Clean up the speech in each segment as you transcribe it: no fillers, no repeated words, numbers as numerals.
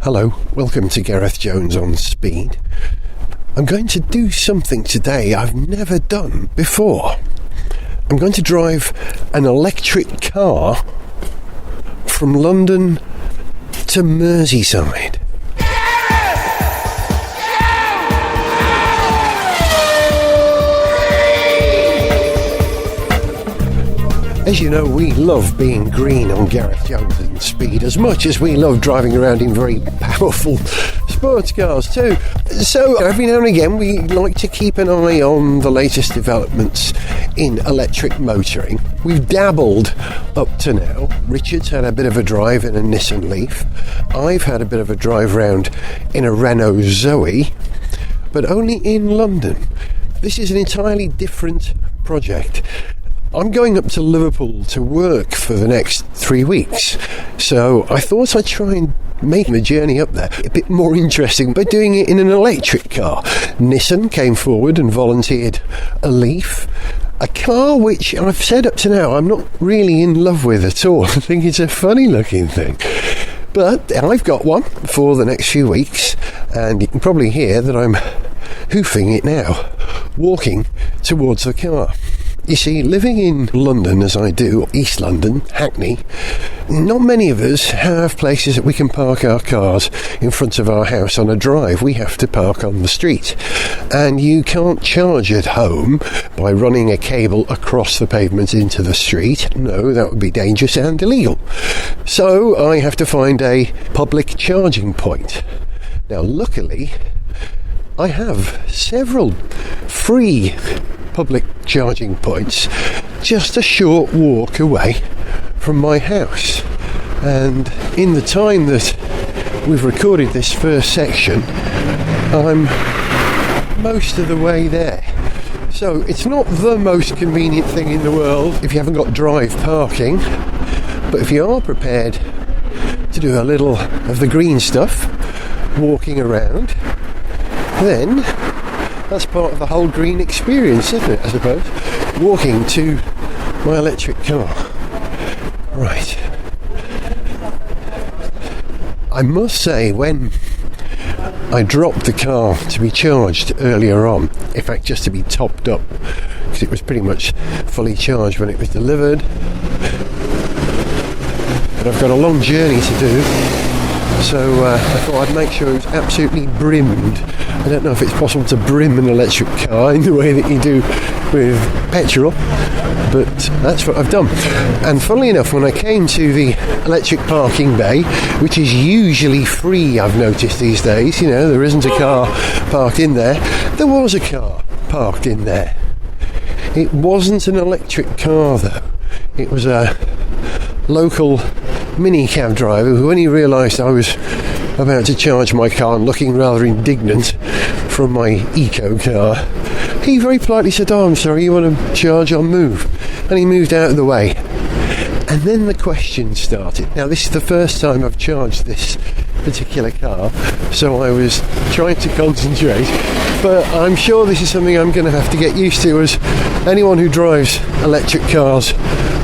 Hello, welcome to Gareth Jones on Speed. I'm going to do something today I've never done before. I'm going to drive an electric car from London to Merseyside. As you know, we love being green on Gareth Jones and Speed as much as we love driving around in very powerful sports cars too. So every now and again we like to keep an eye on the latest developments in electric motoring. We've dabbled up to now. Richard's had a bit of a drive in a Nissan Leaf. I've had a bit of a drive round in a Renault Zoe, but only in London. This is an entirely different project. I'm going up to Liverpool to work for the next 3 weeks, so I thought I'd try and make the journey up there a bit more interesting by doing it in an electric car. Nissan came forward and volunteered a Leaf, a car which I've said up to now I'm not really in love with at all. I think it's a funny looking thing. But I've got one for the next few weeks, and you can probably hear that I'm hoofing it now, walking towards the car. You see, living in London as I do, East London, Hackney, not many of us have places that we can park our cars in front of our house on a drive. We have to park on the street. And you can't charge at home by running a cable across the pavement into the street. No, that would be dangerous and illegal. So I have to find a public charging point. Now, luckily, I have several free public charging points just a short walk away from my house, and in the time that we've recorded this first section I'm most of the way there. So it's not the most convenient thing in the world if you haven't got drive parking, but if you are prepared to do a little of the green stuff, walking around, then that's part of the whole green experience, isn't it, I suppose? Walking to my electric car. Right. I must say, when I dropped the car to be charged earlier on, in fact just to be topped up, because it was pretty much fully charged when it was delivered, but I've got a long journey to do, so I thought I'd make sure it was absolutely brimmed. I don't know if it's possible to brim an electric car in the way that you do with petrol, but that's what I've done. And funnily enough, when I came to the electric parking bay, which is usually free, I've noticed these days, you know, there isn't a car parked in there. There was a car parked in there. It wasn't an electric car though. It was a local minicab driver who, when he realised I was about to charge my car and looking rather indignant from my eco car, he very politely said, "Oh, I'm sorry, you want to charge? I'll move." And he moved out of the way. And then the questions started. Now, this is the first time I've charged this particular car, so I was trying to concentrate, but I'm sure this is something I'm going to have to get used to, as anyone who drives electric cars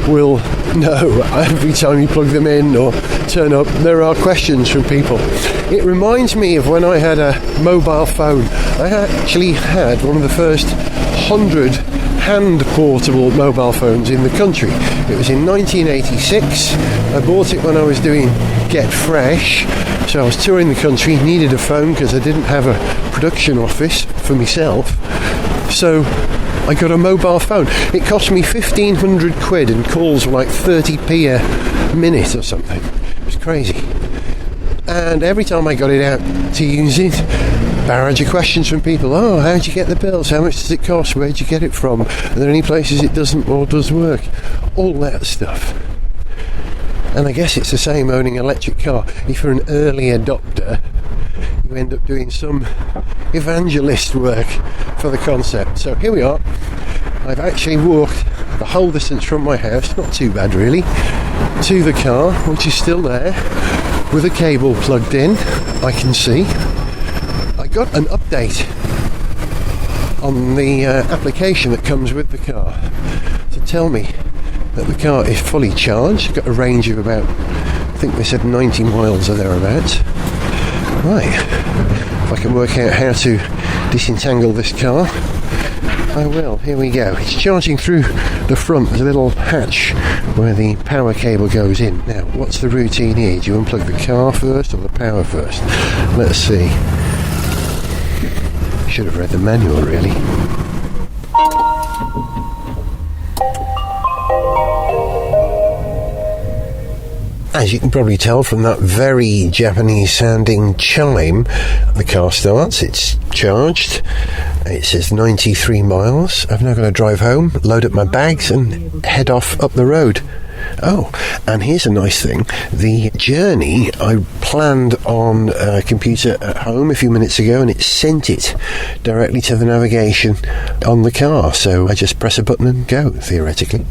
will know. Every time you plug them in or turn up, there are questions from people. It reminds me of when I had a mobile phone. I actually had one of the first 100 hand portable mobile phones in the country. It was in 1986. I bought it when I was doing Get Fresh, so I was touring the country, needed a phone because I didn't have a production office for myself, so I got a mobile phone. It cost me 1,500 quid and calls were like 30p a minute or something. It was crazy. And every time I got it out to use it, barrage of questions from people. Oh, how'd you get the bills? How much does it cost? Where'd you get it from? Are there any places it doesn't or does work? All that stuff. And I guess it's the same owning an electric car. If you're an early adopter, you end up doing some evangelist work for the concept. So here we are. I've actually walked the whole distance from my house, not too bad really, to the car, which is still there, with a cable plugged in, I can see. I got an update on the application that comes with the car to tell me that the car is fully charged. It's got a range of about, I think they said 90 miles or thereabouts. Right, if I can work out how to disentangle this car, I will. Here we go. It's charging through the front. There's a little hatch where the power cable goes in. Now, what's the routine here? Do you unplug the car first or the power first? Let's see. Should have read the manual, really. As you can probably tell from that very Japanese sounding chime, the car starts, it's charged, it says 93 miles. I've now got to drive home, load up my bags and head off up the road. Oh, and here's a nice thing. The journey I planned on a computer at home a few minutes ago, and it sent it directly to the navigation on the car. So I just press a button and go, theoretically.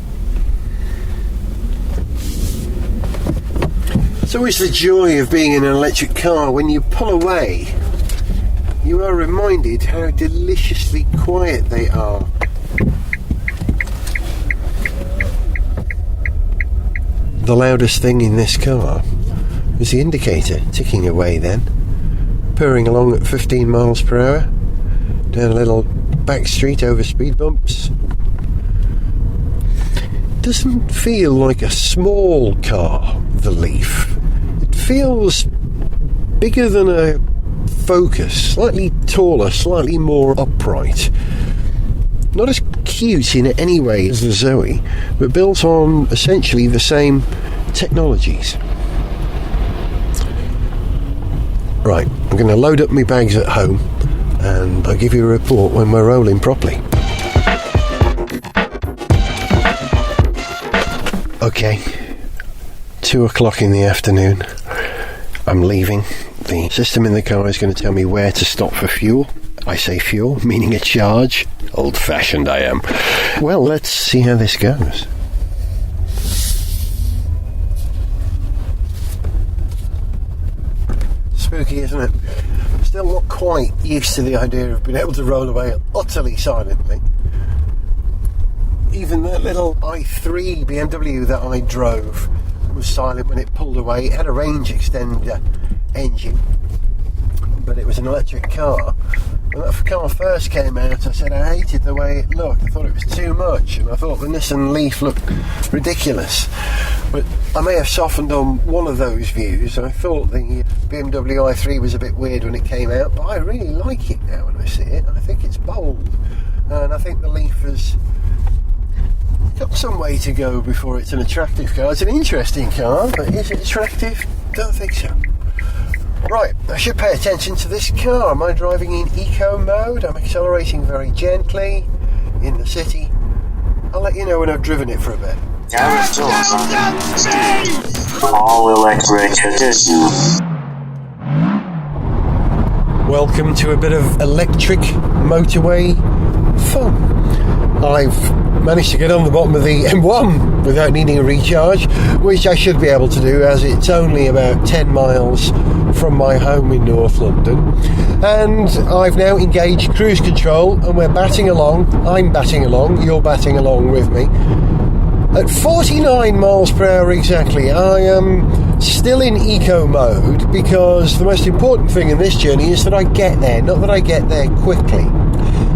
It's always the joy of being in an electric car. When you pull away, you are reminded how deliciously quiet they are. The loudest thing in this car was the indicator ticking away then, purring along at 15 miles per hour, down a little back street over speed bumps. Doesn't feel like a small car, the Leaf. It feels bigger than a Focus, slightly taller, slightly more upright. Not as cute in any way as the Zoe, but built on essentially the same technologies. Right, I'm going to load up my bags at home and I'll give you a report when we're rolling properly. Okay, 2 o'clock in the afternoon. I'm leaving. The system in the car is going to tell me where to stop for fuel. I say fuel, meaning a charge. Old-fashioned I am. Well, let's see how this goes. Spooky, isn't it? Still not quite used to the idea of being able to roll away utterly silently. Even that little i3 BMW that I drove was silent when it pulled away. It had a range extender engine, but it was an electric car. When that car first came out, I said I hated the way it looked. I thought it was too much, and I thought the Nissan Leaf looked ridiculous. But I may have softened on one of those views. I thought the BMW i3 was a bit weird when it came out, but I really like it now when I see it. I think it's bold, and I think the Leaf has got some way to go before it's an attractive car. It's an interesting car, but is it attractive? Don't think so. Right, I should pay attention to this car. Am I driving in eco mode? I'm accelerating very gently in the city. I'll let you know when I've driven it for a bit. Gareth All Electric Edition. Welcome to a bit of electric motorway fun. I've managed to get on the bottom of the M1 without needing a recharge, which I should be able to do as it's only about 10 miles from my home in North London. And I've now engaged cruise control and we're batting along. I'm batting along, you're batting along with me. At 49 miles per hour exactly, I am still in eco mode because the most important thing in this journey is that I get there, not that I get there quickly.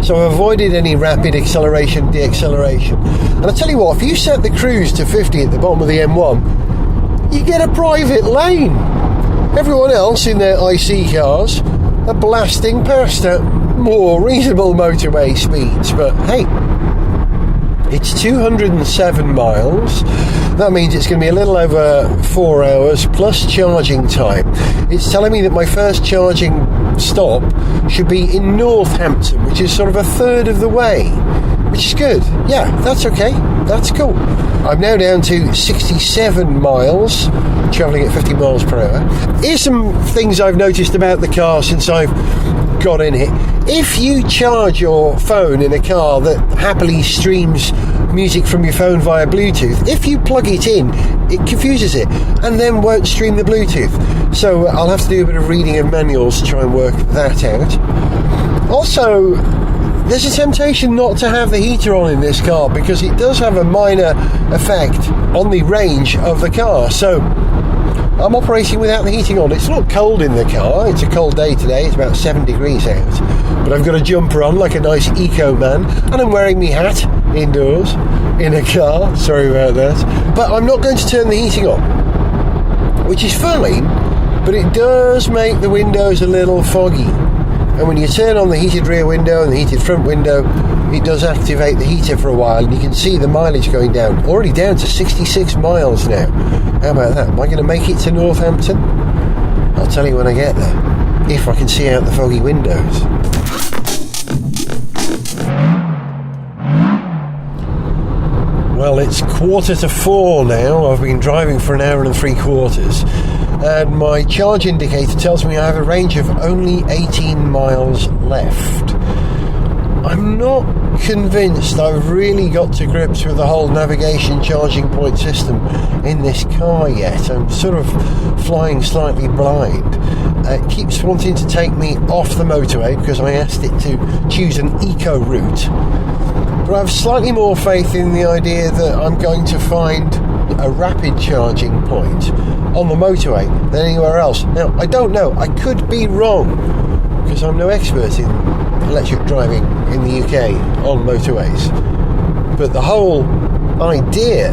So I've avoided any rapid acceleration, deceleration. And I tell you what, if you set the cruise to 50 at the bottom of the M1, you get a private lane. Everyone else in their IC cars are blasting past at more reasonable motorway speeds. But hey, it's 207 miles. That means it's going to be a little over 4 hours plus charging time. It's telling me that my first charging stop should be in Northampton, which is sort of a third of the way, which is good. Yeah, that's okay. That's cool. I'm now down to 67 miles, travelling at 50 miles per hour. Here's some things I've noticed about the car since I've got in it. If you charge your phone in a car that happily streams music from your phone via Bluetooth, if you plug it in, it confuses it and then won't stream the Bluetooth. So I'll have to do a bit of reading of manuals to try and work that out. Also, there's a temptation not to have the heater on in this car because it does have a minor effect on the range of the car. So I'm operating without the heating on. It's not cold in the car. It's a cold day today. It's about 7 degrees out. But I've got a jumper on like a nice eco man, and I'm wearing my hat indoors in a car. Sorry about that. But I'm not going to turn the heating on, which is fine, but it does make the windows a little foggy. And when you turn on the heated rear window and the heated front window, it does activate the heater for a while, and you can see the mileage going down. Already down to 66 miles now. How about that? Am I going to make it to Northampton? I'll tell you when I get there, if I can see out the foggy windows. Well, it's 3:45 now. I've been driving for an hour and 3/4, and my charge indicator tells me I have a range of only 18 miles left. I'm not convinced I've really got to grips with the whole navigation charging point system in this car yet. I'm sort of flying slightly blind. It keeps wanting to take me off the motorway because I asked it to choose an eco route. But I have slightly more faith in the idea that I'm going to find a rapid charging point on the motorway than anywhere else. Now, I don't know. I could be wrong because I'm no expert in electric driving in the UK on motorways. But the whole idea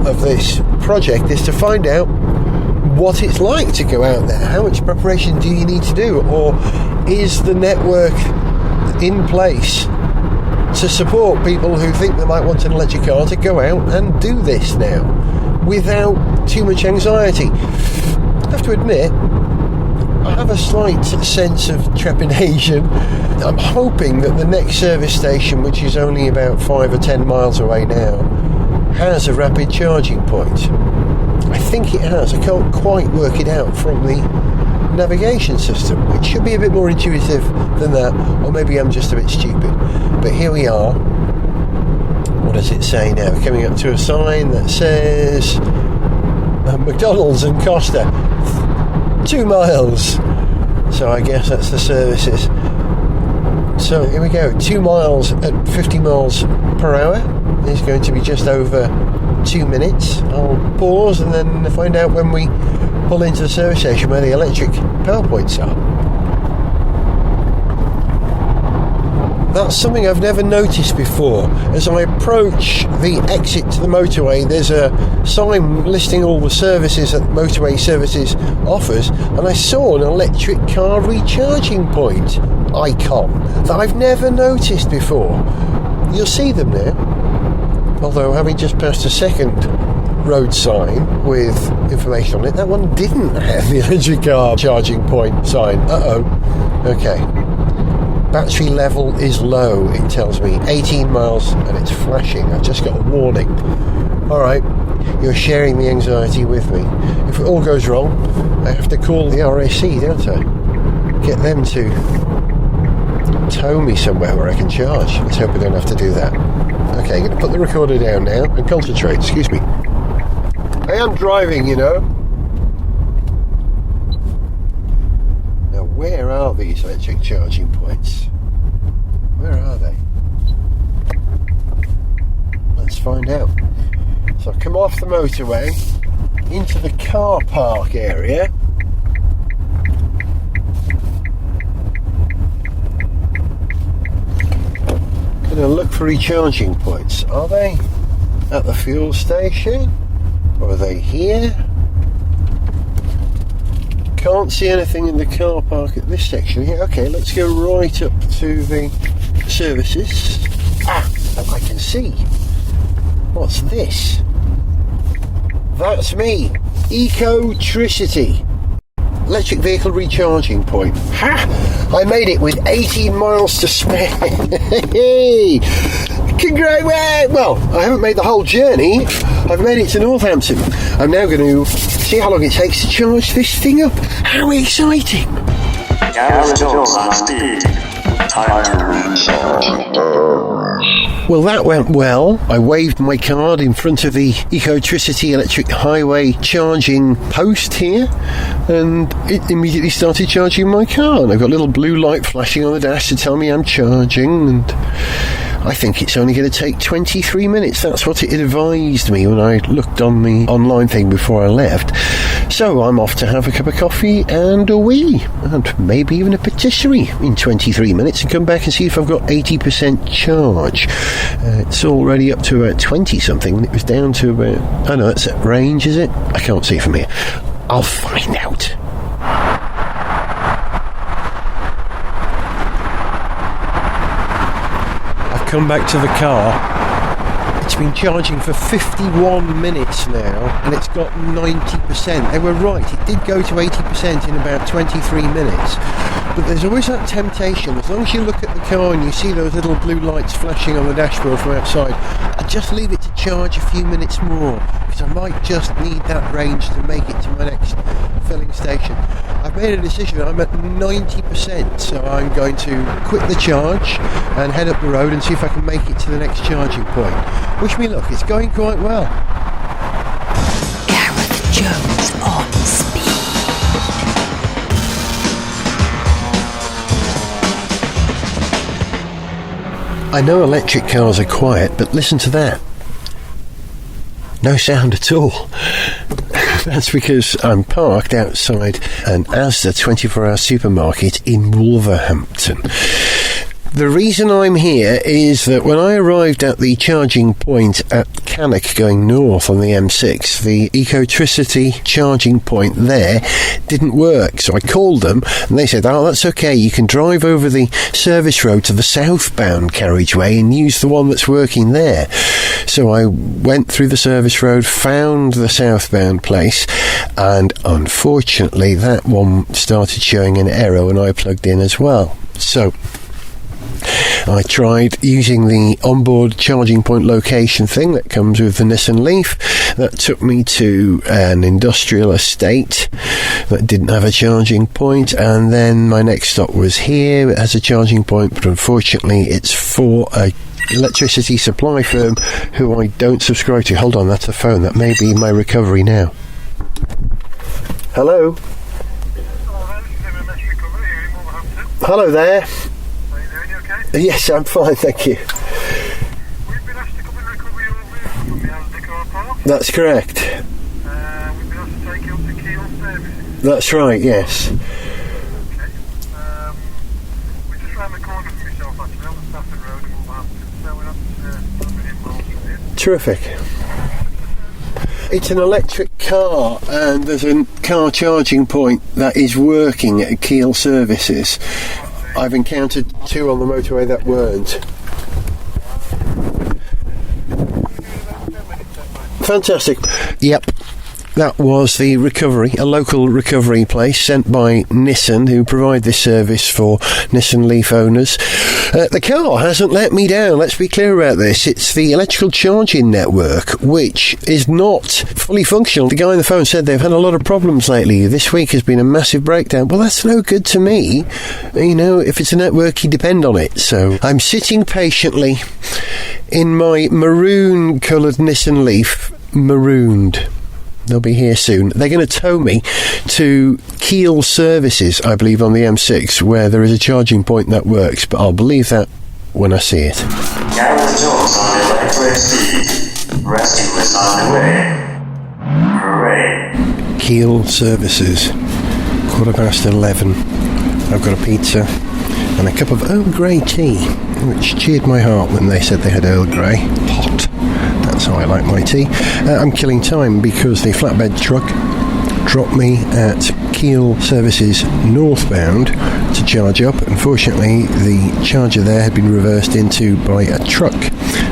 of this project is to find out what it's like to go out there. How much preparation do you need to do? Or is the network in place to support people who think they might want an electric car to go out and do this now without too much anxiety? I have to admit, I have a slight sense of trepidation. I'm hoping that the next service station, which is only about 5 or 10 miles away now, has a rapid charging point. I think it has. I can't quite work it out from the navigation system. It should be a bit more intuitive than that, or maybe I'm just a bit stupid. But here we are. What does it say now? We're coming up to a sign that says McDonald's and Costa, 2 miles. So I guess that's the services. So here we go. 2 miles at 50 miles per hour is going to be just over 2 minutes. I'll pause and then find out when we pull into the service station where the electric power points are. That's something I've never noticed before. As I approach the exit to the motorway, there's a sign listing all the services that Motorway Services offers, and I saw an electric car recharging point icon that I've never noticed before. You'll see them there. Although, having just passed a second road sign with information on it, that one didn't have the electric car charging point sign. Okay. Battery level is low, it tells me. 18 miles and it's flashing. I just got a warning. Alright, you're sharing the anxiety with me. If it all goes wrong, I have to call the RAC, don't I? Get them to tow me somewhere where I can charge. Let's hope I don't have to do that. Okay, I'm going to put the recorder down now and concentrate. Excuse me. I am driving, you know. Now, where are these electric charging points? Where are they? Let's find out. So I've come off the motorway into the car park area. Going to look for recharging points. Are they at the fuel station? Or are they here? Can't see anything in the car park at this section here. Okay, let's go right up to the services. I can see. What's this? That's me. Ecotricity. Electric vehicle recharging point. Ha! I made it with 18 miles to spare. Hey! Well, I haven't made the whole journey. I've made it to Northampton. I'm now going to see how long it takes to charge this thing up. How exciting! Gareth on speed. Well, that went well. I waved my card in front of the Ecotricity Electric Highway charging post here, and it immediately started charging my car. And I've got a little blue light flashing on the dash to tell me I'm charging, and I think it's only going to take 23 minutes. That's what it advised me when I looked on the online thing before I left. So I'm off to have a cup of coffee and a wee, and maybe even a patisserie in 23 minutes, and come back and see if I've got 80% charge. It's already up to about 20 something. It was down to about, oh no, that's at range, is it? I can't see from here. I'll find out. I've come back to the car. It's been charging for 51 minutes now, and it's got 90%. They were right, it did go to 80% in about 23 minutes. But there's always that temptation, as long as you look at the car and you see those little blue lights flashing on the dashboard from outside, I just leave it to charge a few minutes more, because I might just need that range to make it to my next filling station. I've made a decision, I'm at 90%, so I'm going to quit the charge and head up the road and see if I can make it to the next charging point. Wish me luck, it's going quite well. Gareth Jones on speed. I know electric cars are quiet, but listen to that. No sound at all. That's because I'm parked outside an Asda 24-hour supermarket in Wolverhampton. The reason I'm here is that when I arrived at the charging point at Cannock going north on the M6, the Ecotricity charging point there didn't work. So I called them and they said, oh, that's okay, you can drive over the service road to the southbound carriageway and use the one that's working there. So I went through the service road, found the southbound place, and unfortunately that one started showing an error when I plugged in as well. So I tried using the onboard charging point location thing that comes with the Nissan Leaf. That took me to an industrial estate that didn't have a charging point, and then my next stop was here. It has a charging point, but unfortunately it's for a electricity supply firm who I don't subscribe to. Hold on, that's a phone. That may be my recovery now. Hello? Hello there. Yes, I'm fine, thank you. We've been asked to come and recover your vehicle from the Asda car park. That's correct. We've been asked to take you up to Keel Services. That's right, yes. Okay. We're just round the corner from yourself, actually, on the Stafford Road in Wolverhampton, so we're not a million miles from here. Terrific. It's an electric car, and there's a car charging point that is working at Keel Services. I've encountered two on the motorway that weren't. Fantastic. Yep. That was the recovery, a local recovery place sent by Nissan, who provide this service for Nissan Leaf owners. The car hasn't let me down, let's be clear about this. It's the electrical charging network, which is not fully functional. The guy on the phone said they've had a lot of problems lately. This week has been a massive breakdown. Well, that's no good to me. You know, if it's a network, you depend on it. So I'm sitting patiently in my maroon-coloured Nissan Leaf, marooned. They'll be here soon. They're going to tow me to Keel Services, I believe, on the M6, where there is a charging point that works, but I'll believe that when I see it. Gareth Jones on electric speed. Rescue is on the way. Hooray. Keel Services, 11:15. I've got a pizza and a cup of Earl Grey tea, which cheered my heart when they said they had Earl Grey. Hot. That's how I like my tea. I'm killing time because the flatbed truck dropped me at Keel Services northbound to charge up. Unfortunately, the charger there had been reversed into by a truck,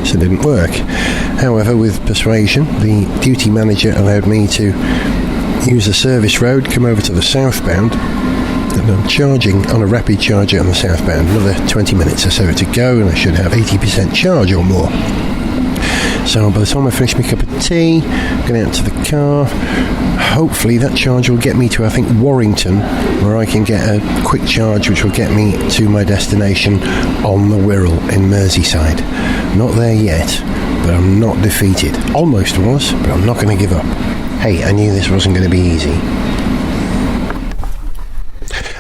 so it didn't work. However, with persuasion, the duty manager allowed me to use the service road, come over to the southbound, and I'm charging on a rapid charger on the southbound. Another 20 minutes or so to go, and I should have 80% charge or more. So by the time I finish my cup of tea, get out to the car, hopefully that charge will get me to, I think, Warrington, where I can get a quick charge which will get me to my destination on the Wirral in Merseyside. Not there yet, but I'm not defeated. Almost was, but I'm not going to give up. Hey, I knew this wasn't going to be easy.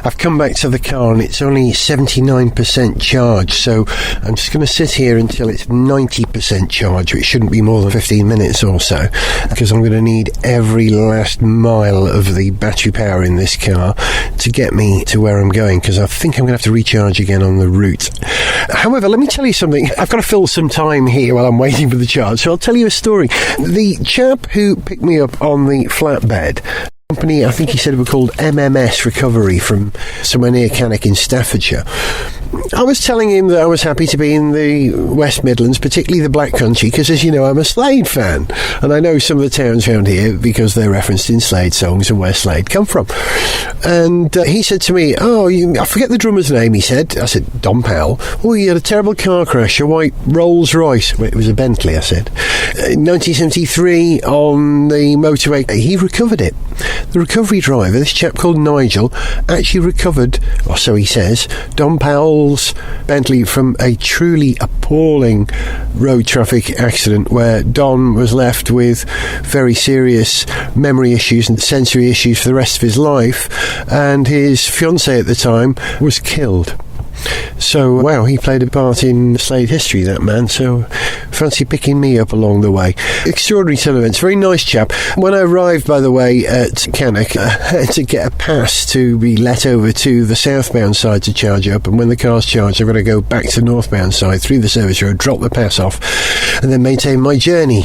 I've come back to the car and it's only 79% charged, so I'm just going to sit here until it's 90% charged, which shouldn't be more than 15 minutes or so, because I'm going to need every last mile of the battery power in this car to get me to where I'm going, because I think I'm going to have to recharge again on the route. However, let me tell you something. I've got to fill some time here while I'm waiting for the charge, so I'll tell you a story. The chap who picked me up on the flatbed, company, I think he said it was called MMS Recovery, from somewhere near Cannock in Staffordshire. I was telling him that I was happy to be in the West Midlands, particularly the Black Country, because, as you know, I'm a Slade fan, and I know some of the towns around here because they're referenced in Slade songs and where Slade come from. And he said to me, I forget the drummer's name, he said. I said, Don Powell. Oh, he had a terrible car crash, a white Rolls Royce. Well, it was a Bentley, I said. In 1973 on the motorway, he recovered it. The recovery driver, this chap called Nigel, actually recovered, or so he says, Don Powell's Bentley from a truly appalling road traffic accident where Don was left with very serious memory issues and sensory issues for the rest of his life, and his fiancée at the time was killed. So, wow, he played a part in Slade history, that man, so fancy picking me up along the way. Extraordinary set of events, very nice chap. When I arrived, by the way, at Cannock, I had to get a pass to be let over to the southbound side to charge up, and when the car's charged, I've got to go back to the northbound side through the service road, drop the pass off, and then maintain my journey.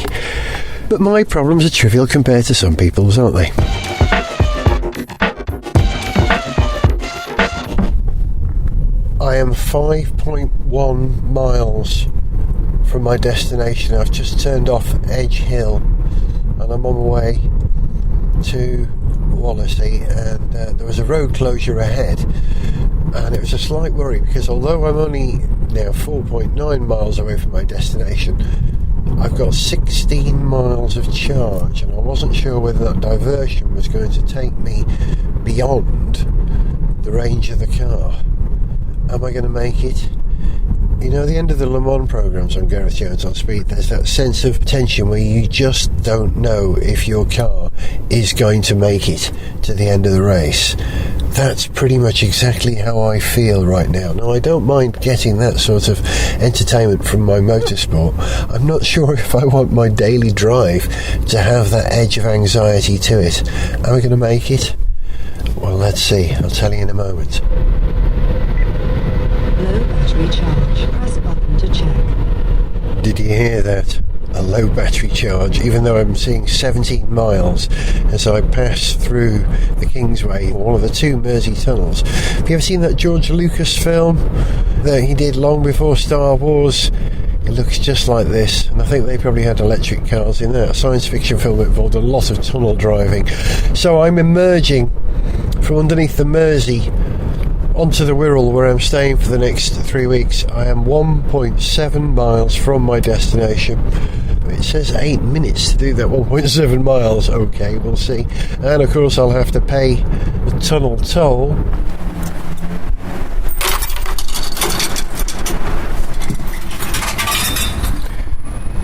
But my problems are trivial compared to some people's, aren't they? I am 5.1 miles from my destination. I've just turned off Edge Hill and I'm on my way to Wallasey, and there was a road closure ahead, and it was a slight worry because although I'm only now 4.9 miles away from my destination, I've got 16 miles of charge, and I wasn't sure whether that diversion was going to take me beyond the range of the car. Am I going to make it? You know, the end of the Le Mans programmes on Gareth Jones on Speed, there's that sense of tension where you just don't know if your car is going to make it to the end of the race. That's pretty much exactly how I feel right now. Now, I don't mind getting that sort of entertainment from my motorsport. I'm not sure if I want my daily drive to have that edge of anxiety to it. Am I going to make it? Well, let's see. I'll tell you in a moment. Low battery charge. Press button to check. Did you hear that? A low battery charge, even though I'm seeing 17 miles as I pass through the Kingsway, one of the two Mersey tunnels. Have you ever seen that George Lucas film that he did long before Star Wars? It looks just like this, and I think they probably had electric cars in there. A science fiction film that involved a lot of tunnel driving. So I'm emerging from underneath the Mersey onto the Wirral, where I'm staying for the next 3 weeks. I am 1.7 miles from my destination. It says 8 minutes to do that 1.7 miles. Okay, we'll see. And of course I'll have to pay the tunnel toll.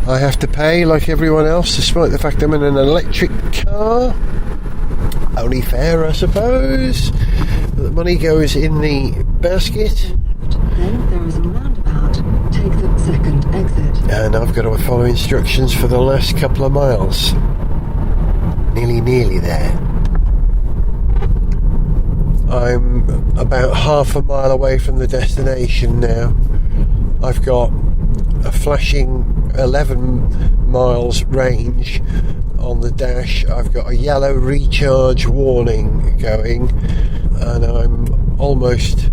I have to pay like everyone else, despite the fact I'm in an electric car. Only fair, I suppose. The money goes in the basket. Then there is a roundabout. Take the second exit. And I've got to follow instructions for the last couple of miles. Nearly there. I'm about half a mile away from the destination now. I've got a flashing 11 miles range on the dash. I've got a yellow recharge warning going, and I'm almost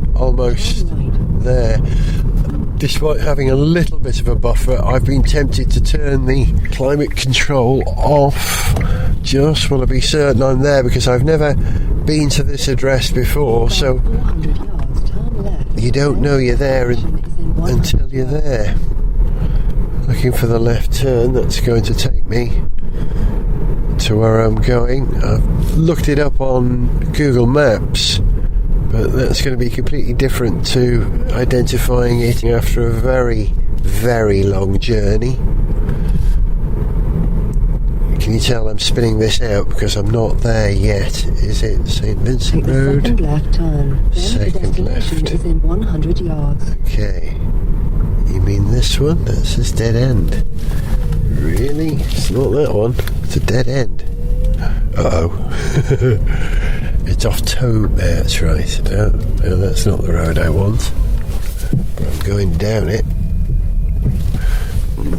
there. Despite having a little bit of a buffer, I've been tempted to turn the climate control off. Just want to be certain I'm there, because I've never been to this address before, so 400 yards, turn left. you don't know you're there until you're there. Looking for the left turn that's going to take me to where I'm going. I've looked it up on Google Maps, but that's going to be completely different to identifying it after a very, very long journey. Can Can you tell I'm spinning this out because I'm not there yet? Is it St Vincent Take the Road? second left turn. Then Second the destination left. is in 100 yards. Okay. You mean this one? That's this dead end. Really? It's not that one. It's a dead end. Uh-oh. It's off Tobe. That's right. No, that's not the road I want. But I'm going down it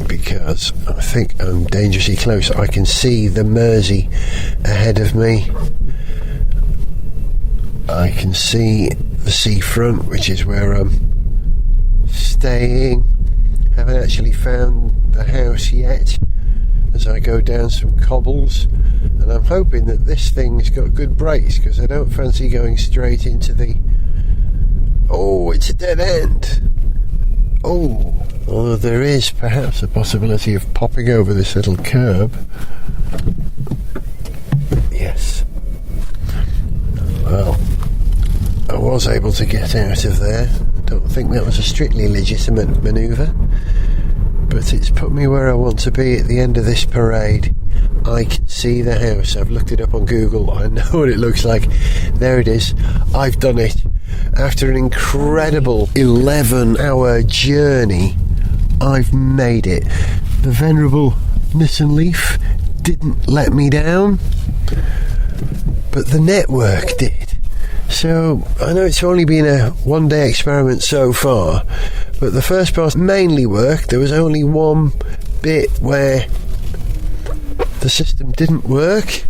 because I think I'm dangerously close. I can see the Mersey ahead of me. I can see the seafront, which is where I'm staying. Haven't actually found the house yet as I go down some cobbles, and I'm hoping that this thing's got good brakes because I don't fancy going straight into the... Oh, it's a dead end. Oh, although there is perhaps a possibility of popping over this little curb. Yes. Well, I was able to get out of there. Don't think that was a strictly legitimate manoeuvre, but it's put me where I want to be at the end of this parade. I can see the house. I've looked it up on Google. I know what it looks like. There it is. I've done it. After an incredible 11-hour journey, I've made it. The venerable Nissan Leaf didn't let me down, but the network did. So I know it's only been a one-day experiment so far, but the first part mainly worked. There was only one bit where the system didn't work,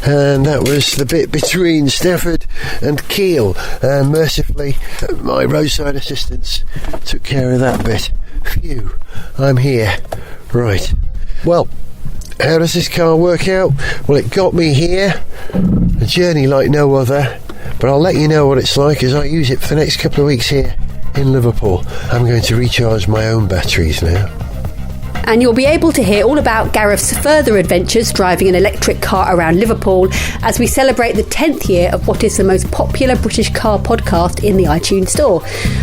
and that was the bit between Stafford and Kiel, and mercifully my roadside assistance took care of that bit. Phew, I'm here. Right, well, how does this car work out? Well, it got me here, a journey like no other, but I'll let you know what it's like as I use it for the next couple of weeks here in Liverpool. I'm going to recharge my own batteries now. And you'll be able to hear all about Gareth's further adventures driving an electric car around Liverpool as we celebrate the 10th year of what is the most popular British car podcast in the iTunes store.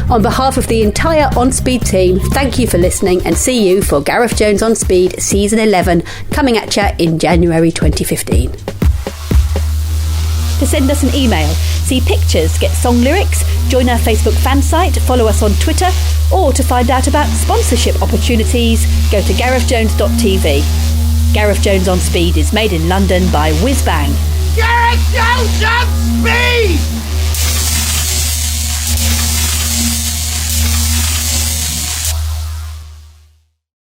On behalf of the entire On Speed team, thank you for listening, and see you for Gareth Jones on Speed Season 11 coming at you in January 2015. To send us an email, see pictures, get song lyrics, join our Facebook fan site, follow us on Twitter, or to find out about sponsorship opportunities, go to garethjones.tv. Gareth Jones on Speed is made in London by Whiz Bang. Gareth Jones on Speed!